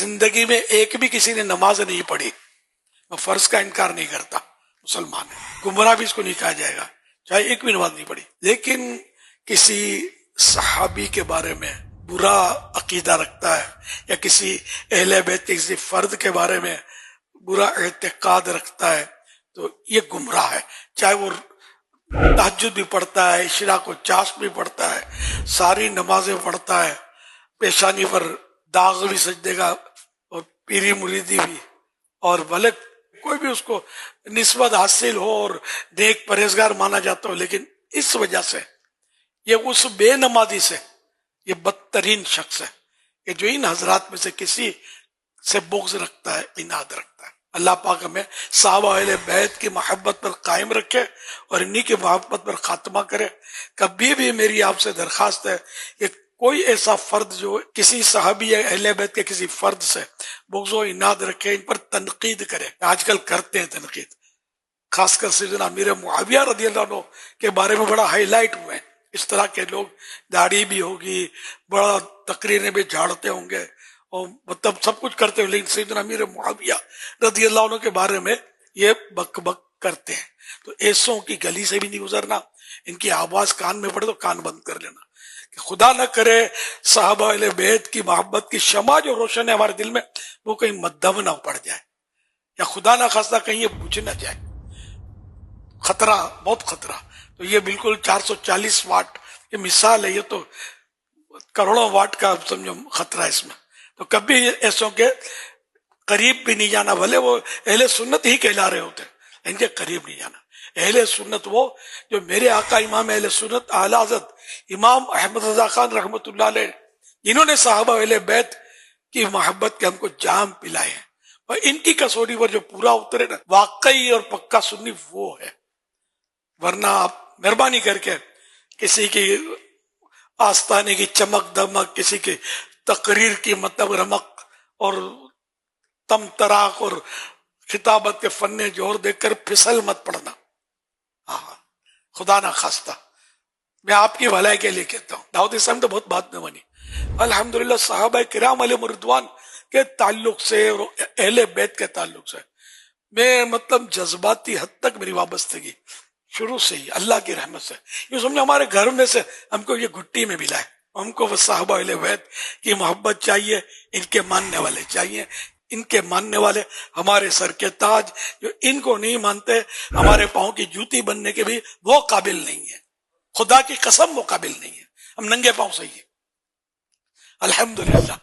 زندگی میں ایک بھی کسی نے نماز نہیں پڑھی، وہ فرض کا انکار نہیں کرتا، مسلمان ہے، گمراہ بھی اس کو نہیں کہا جائے گا چاہے ایک بھی نماز نہیں پڑھی، لیکن کسی صحابی کے بارے میں برا عقیدہ رکھتا ہے یا کسی اہل بیت کے کسی فرد کے بارے میں برا اعتقاد رکھتا ہے تو یہ گمراہ ہے، چاہے وہ تہجد بھی پڑھتا ہے، اشراق و چاشت بھی پڑھتا ہے، ساری نمازیں پڑھتا ہے، پیشانی پر داغ بھی سجدے گا اور پیری مریدی بھی، اور بھلے کوئی بھی اس کو نسبت حاصل ہو اور نیک پرہیزگار مانا جاتا ہو، لیکن اس وجہ سے یہ اس بے نمازی سے یہ بدترین شخص ہے کہ جو ان حضرات میں سے کسی سے بغض رکھتا ہے، عناد رکھتا ہے۔ اللہ پاک ہمیں صحابہ اہل بیت کی محبت پر قائم رکھے اور انہی کی محبت پر خاتمہ کرے۔ کبھی بھی میری آپ سے درخواست ہے کہ کوئی ایسا فرد جو کسی صحابی یا اہل بیت کے کسی فرد سے بغض و عناد رکھے، ان پر تنقید کرے، آج کل کرتے ہیں تنقید، خاص کر سیدنا امیر معاویہ رضی اللہ عنہ کے بارے میں بڑا ہائی لائٹ ہوئے ہیں۔ اس طرح کے لوگ، داڑھی بھی ہوگی، بڑا تقریریں بھی جھاڑتے ہوں گے اور مطلب سب کچھ کرتے ہوئے، لیکن سیدنا امیر معاویہ رضی اللہ عنہ کے بارے میں یہ بک بک کرتے ہیں۔ تو ایسوں کی گلی سے بھی نہیں گزرنا، ان کی آواز کان میں پڑے تو کان بند کر لینا، کہ خدا نہ کرے صحابہ اہل بیت کی محبت کی شمع جو روشن ہے ہمارے دل میں وہ کہیں مدھم نہ پڑ جائے، یا خدا نہ خواستہ کہیں یہ بجھ نہ جائے۔ خطرہ، بہت خطرہ۔ تو یہ بالکل 440 واٹ یہ مثال ہے، یہ تو کروڑوں واٹ کا سمجھو خطرہ ہے اس میں۔ تو کبھی ایسوں کے قریب بھی نہیں جانا، بھلے وہ اہل سنت ہی کہلا رہے ہوتے، ان کے قریب نہیں جانا۔ اہل سنت وہ جو میرے آقا امام اہل سنت اعلی حضرت امام احمد رضا خان رحمۃ اللہ علیہ، جنہوں نے صحابہ اہل بیت کی محبت کے ہم کو جام پلائے ہیں، اور ان کی کسوٹی پر جو پورا اترے نا واقعی اور پکا سنی وہ ہے۔ ورنہ آپ مہربانی کر کے کسی کی آستانے کی چمک دمک، کسی کی تقریر کی مطلب رمق اور تم تراق اور خطابت کے فن جوہر دیکھ کر پھسل مت پڑنا، خدا نہ خواستہ۔ میں آپ کی بھلائی کے لیے کہتا ہوں، دعوت اسلام تو بہت بات میں بنی، الحمدللہ صحابہ کرام علیہ رضوان کے تعلق سے اور اہل بیت کے تعلق سے میں مطلب جذباتی حد تک میری وابستگی شروع سے ہی اللہ کی رحمت سے، یہ سمجھو ہمارے گھر میں سے ہم کو یہ گھٹی میں ملا ہے۔ ہم کو وہ صحابہ اہل بیت کی محبت چاہیے، ان کے ماننے والے چاہیے، ان کے ماننے والے ہمارے سر کے تاج، جو ان کو نہیں مانتے ہمارے پاؤں کی جوتی بننے کے بھی وہ قابل نہیں ہے، خدا کی قسم وہ قابل نہیں ہے، ہم ننگے پاؤں سے ہی الحمدللہ۔